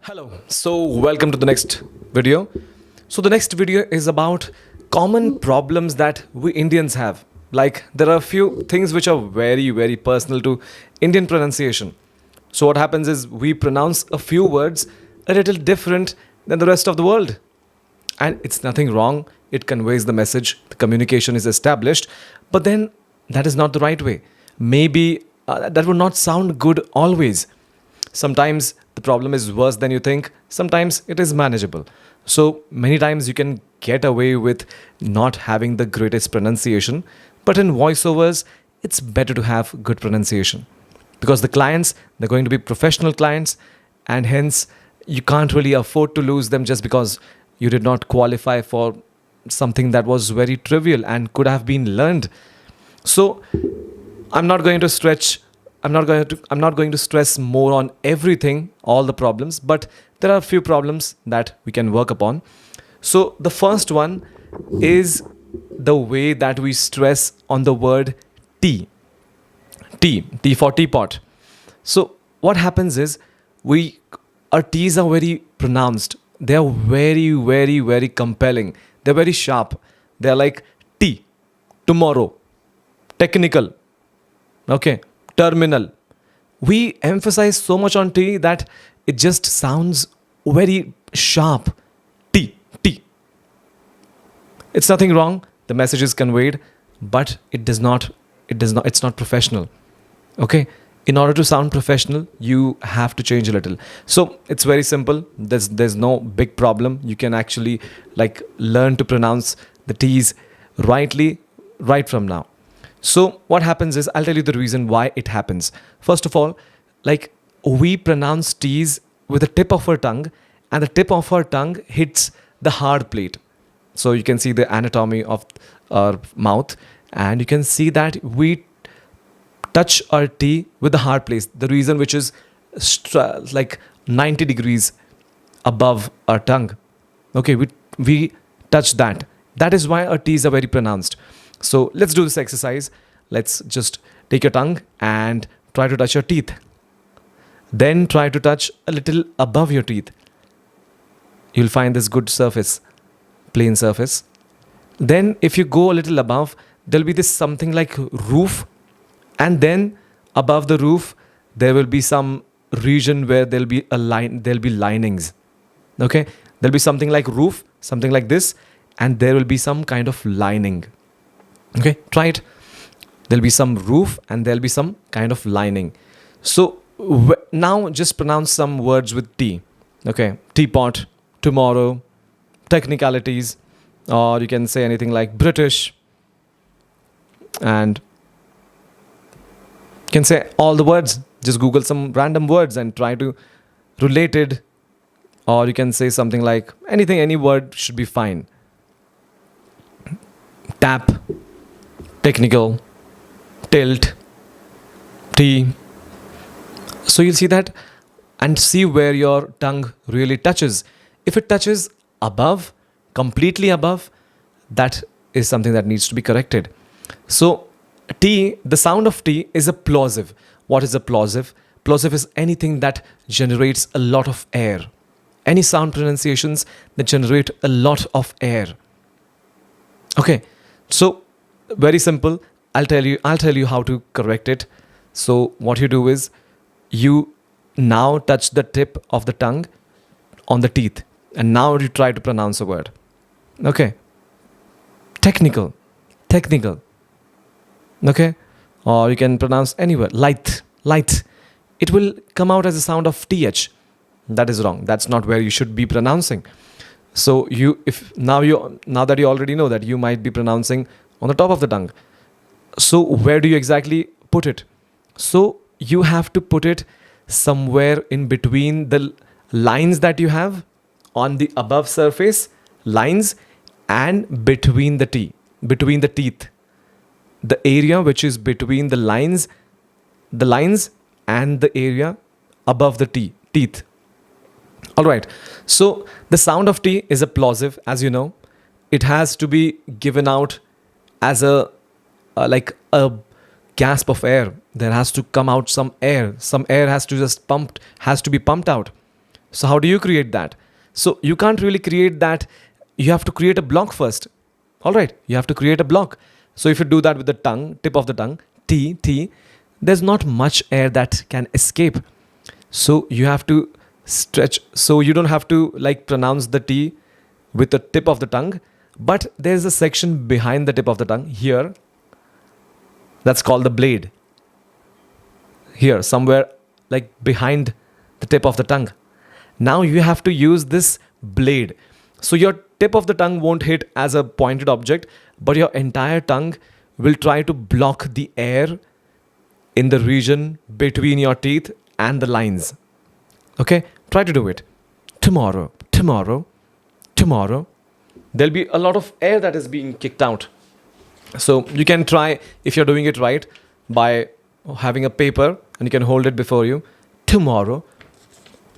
Hello. So welcome to the next video. So the next video is about common problems that we Indians have. Like there are a few things which are very personal to Indian pronunciation. So what happens is we pronounce a few words a little different than the rest of the world. And it's nothing wrong. It conveys the message, the communication is established, but then that is not the right way. Maybe that would not sound good always. Sometimes the problem is worse than you think, sometimes it is manageable. So many times you can get away with not having the greatest pronunciation, but in voiceovers, it's better to have good pronunciation because the clients, they're going to be professional clients, and hence you can't really afford to lose them just because you did not qualify for something that was very trivial and could have been learned. So I'm not going to stretch. I'm not going to stress more on everything, all the problems, but there are a few problems that we can work upon. So the first one is the way that we stress on the word tea. Tea for teapot. So what happens is we our T's are very pronounced. They are very compelling. They're very sharp. They're like tea, tomorrow, technical, okay, terminal. We emphasize so much on T that it just sounds very sharp. T. It's nothing wrong. The message is conveyed, but it's not professional. Okay? In order to sound professional, you have to change a little. So it's very simple. There's no big problem. You can actually like learn to pronounce the T's rightly right from now. So what happens is I'll tell you the reason why it happens. First of all, like we pronounce T's with the tip of our tongue, and the tip of our tongue hits the hard plate. So you can see the anatomy of our mouth, and you can see that we touch our T with the hard place. The reason which is like 90 degrees above our tongue. Okay, we touch that. That is why our T's are very pronounced. So let's do this exercise. Let's just take your tongue and try to touch your teeth. Then try to touch a little above your teeth. You'll find this good surface, plain surface. Then if you go a little above, there'll be this something like roof. And then above the roof, there will be some region where there'll be a line, there'll be linings. Okay? There'll be something like roof, something like this, and there will be some kind of lining. Okay, try it. There'll be some roof and there'll be some kind of lining. So now just pronounce some words with T. Okay, teapot, tomorrow, technicalities, or you can say anything like British, and you can say all the words. Just Google some random words and try to relate it, or you can say something like anything, any word should be fine. Tap, technical, tilt, T. So you'll see that and see where your tongue really touches. If it touches above, completely above, that is something that needs to be corrected. So T, the sound of T is a plosive. What is a plosive? Plosive is anything that generates a lot of air. Any sound pronunciations that generate a lot of air. Okay, so very simple. I'll tell you how to correct it. So what you do is you now touch the tip of the tongue on the teeth, and now you try to pronounce a word. Okay. Technical. Okay. Or you can pronounce any word. Light. It will come out as a sound of th. That is wrong. That's not where you should be pronouncing. So now that you already know that, you might be pronouncing on the top of the tongue. So where do you exactly put it? So you have to put it somewhere in between the lines that you have on the above surface lines, and between the teeth. The area which is between the lines and the area above the teeth. All right. So the sound of T is a plosive, as you know. It has to be given out as a like a gasp of air. There has to come out some air. Some air has to be pumped out. So how do you create that? So you can't really create that. You have to create a block first. All right, you have to create a block. So if you do that with the tongue, tip of the tongue, T, T, there's not much air that can escape. So you have to stretch. So you don't have to like pronounce the T with the tip of the tongue, but there's a section behind the tip of the tongue here. That's called the blade. Here, somewhere like behind the tip of the tongue. Now you have to use this blade. So your tip of the tongue won't hit as a pointed object, but your entire tongue will try to block the air in the region between your teeth and the lines. Okay? Try to do it. Tomorrow, tomorrow, tomorrow. There'll be a lot of air that is being kicked out. So you can try, if you're doing it right, by having a paper and you can hold it before you. Tomorrow,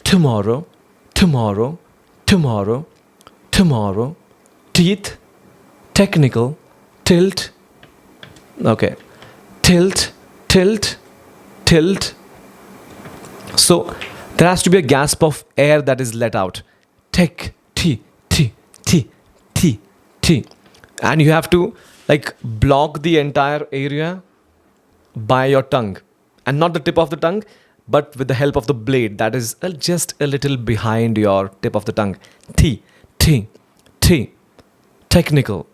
tomorrow, tomorrow, tomorrow, tomorrow. Teeth, technical, tilt. Okay. Tilt, tilt, tilt. So there has to be a gasp of air that is let out. Tech, T, T, T, T, T. And you have to like block the entire area by your tongue. And not the tip of the tongue, but with the help of the blade that is just a little behind your tip of the tongue. T, T, T. Technical,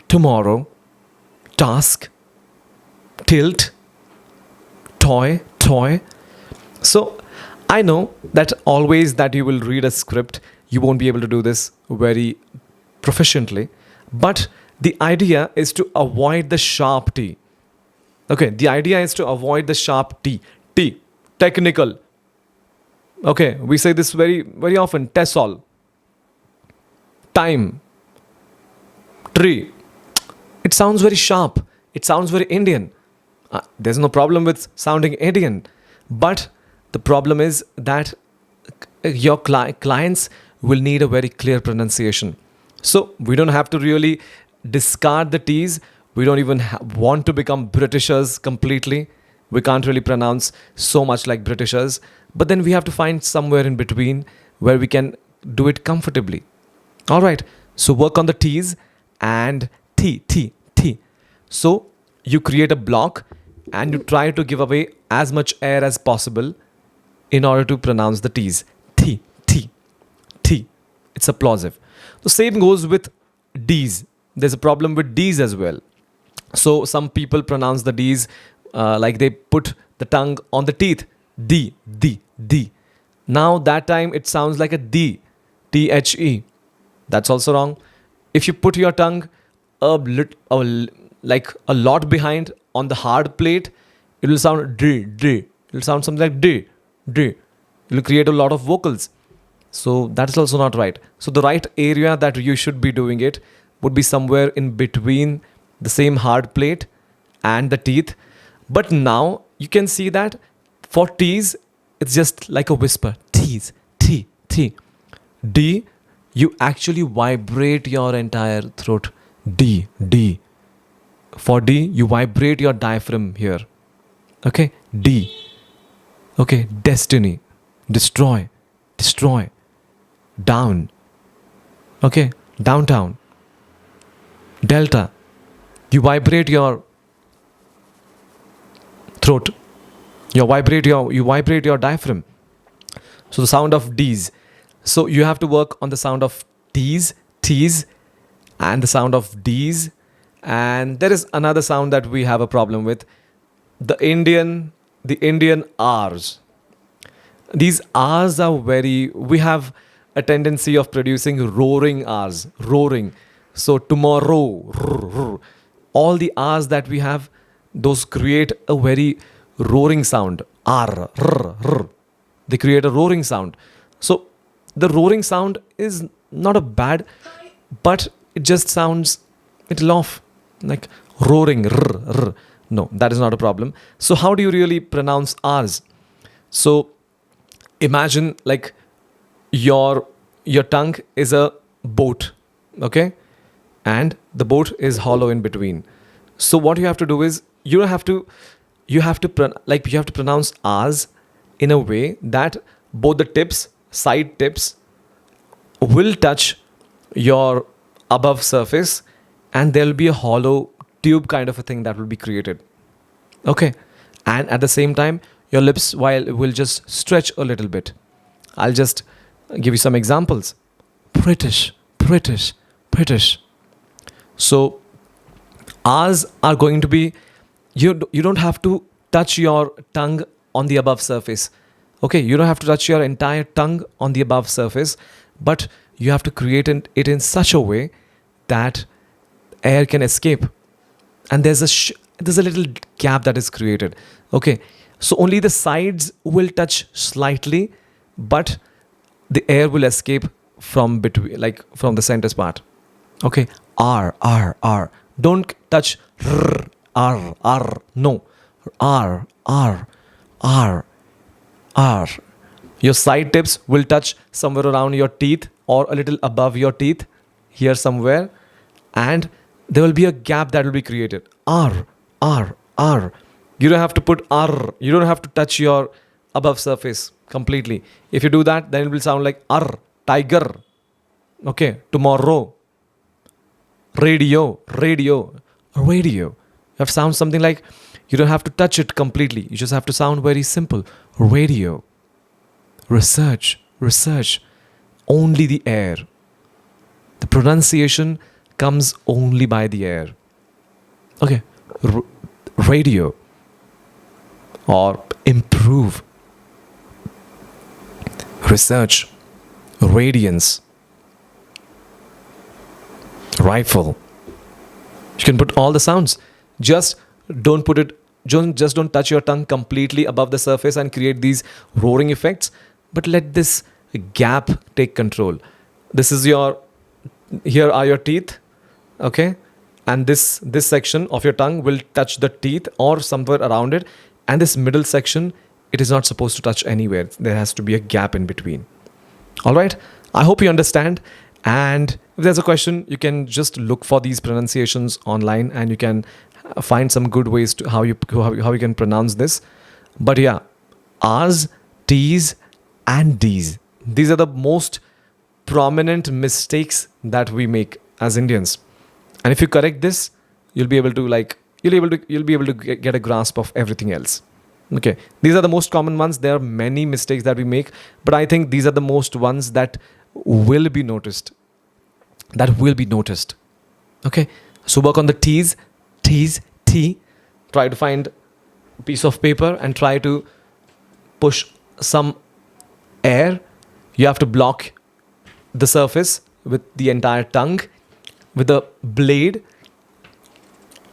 tomorrow, task, tilt, toy, toy. So I know that always that you will read a script, you won't be able to do this very proficiently. But the idea is to avoid the sharp T. Okay, the idea is to avoid the sharp T. T, technical. Okay, we say this very, very often. Tesol, time, tree. It sounds very sharp. It sounds very Indian. There's no problem with sounding Indian. But the problem is that your clients will need a very clear pronunciation. So we don't have to really discard the T's. We don't even want to become Britishers completely. We can't really pronounce so much like Britishers. But then we have to find somewhere in between where we can do it comfortably. All right. So work on the T's and T, T, T. So you create a block and you try to give away as much air as possible in order to pronounce the T's. T, T, T. It's a plosive. The same goes with D's. There's a problem with D's as well. So some people pronounce the D's like they put the tongue on the teeth. D, D, D. Now that time it sounds like a D, T-H-E. That's also wrong. If you put your tongue like a lot behind on the hard plate, it will sound D, D. It will sound something like D, D. It will create a lot of vocals. So that is also not right. So the right area that you should be doing it would be somewhere in between the same hard plate and the teeth. But now you can see that for T's, it's just like a whisper. T's, T, T. D, you actually vibrate your entire throat. D, D. For D, you vibrate your diaphragm here. Okay, D. Okay, destiny, destroy, destroy. Down. Okay, downtown. Delta. You vibrate your throat. You vibrate your diaphragm. So the sound of D's. So you have to work on the sound of T's, T's, and the sound of D's. And there is another sound that we have a problem with. The Indian R's. These R's are we have a tendency of producing roaring R's, roaring. So tomorrow, all the R's that we have, those create a very roaring sound. R, r, r. They create a roaring sound. So the roaring sound is not a bad, but it just sounds, it'll off like roaring. R, r. No, that is not a problem. So how do you really pronounce R's? So imagine like your tongue is a boat, okay? And the boat is hollow in between. So what you have to do is you have to pronounce R's in a way that both the tips side tips will touch your above surface, and there will be a hollow tube kind of a thing that will be created. Okay. And at the same time, your lips will just stretch a little bit. I'll just give you some examples. British, British, British. So R's are going to be, you don't have to touch your tongue on the above surface. Okay, you don't have to touch your entire tongue on the above surface, but you have to create it in such a way that air can escape. And there's a little gap that is created. Okay, so only the sides will touch slightly, but the air will escape from between, like from the center part. Okay, R, R, R. Don't touch R, R, R. No, R, R, R, R. Your side tips will touch somewhere around your teeth or a little above your teeth, here somewhere, and there will be a gap that will be created. R, R, R. You don't have to put R. You don't have to touch your above surface completely. If you do that, then it will sound like R, tiger. Okay, tomorrow. Radio, radio, radio. You have to sound something like, you don't have to touch it completely. You just have to sound very simple. Radio. Research, research. Only the air. The pronunciation comes only by the air. Okay. Radio. Or improve. Research. Radiance. Rifle. You can put all the sounds. Just don't touch your tongue completely above the surface and create these roaring effects, but let this gap take control. Here are your teeth, okay? And this section of your tongue will touch the teeth or somewhere around it, and this middle section, it is not supposed to touch anywhere. There has to be a gap in between. All right? I hope you understand. And if there's a question, you can just look for these pronunciations online, and you can find some good ways to how you can pronounce this. But yeah, R's, T's, and D's. These are the most prominent mistakes that we make as Indians. And if you correct this, you'll be able to get a grasp of everything else. Okay, these are the most common ones. There are many mistakes that we make, but I think these are the most ones that will be noticed. Okay, so work on the T's, T. Try to find a piece of paper and try to push some air. You have to block the surface with the entire tongue with a blade.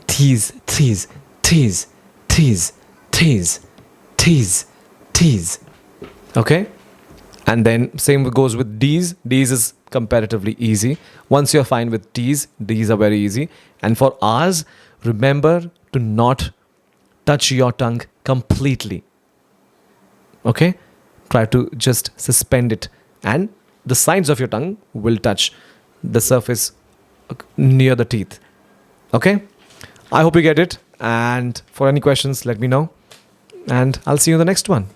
T's. Okay, and then same goes with D's. D's is comparatively easy. Once you're fine with T's, D's are very easy. And for R's, remember to not touch your tongue completely. Okay, try to just suspend it, and the sides of your tongue will touch the surface near the teeth. Okay, I hope you get it, and for any questions, let me know, and I'll see you in the next one.